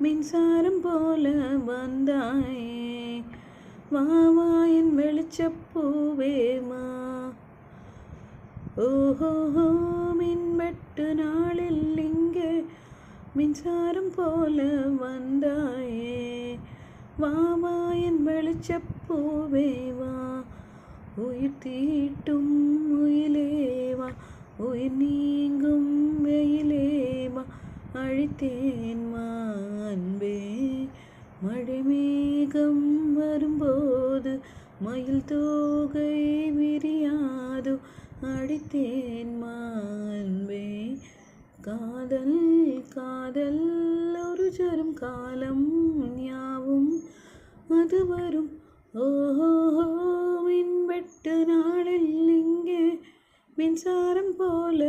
மின்சாரம் போல வந்தாயே வா வா என் வெளிச்சப்பூவேமா. ஓஹோ மின்வெட்டு நாளில் இங்கே மின்சாரம் போல வந்தாயே வா வா என் வெளிச்சப்பூவேவா. உயிர் தீட்டும் உயிலேவா உயிர் நீங்கும் வெயிலேவா அழித்தேன் வா அன்பே. மழை மேகம் வரும்போது மயில் தோகை விரியாது அடித்தேன் வா அன்பே. காதல் காதல் ஒரு ஜரும் காலம் யாவும் அது வரும். ஓஹோ மின்வெட்டு நாளில் இங்கே மின்சாரம் போல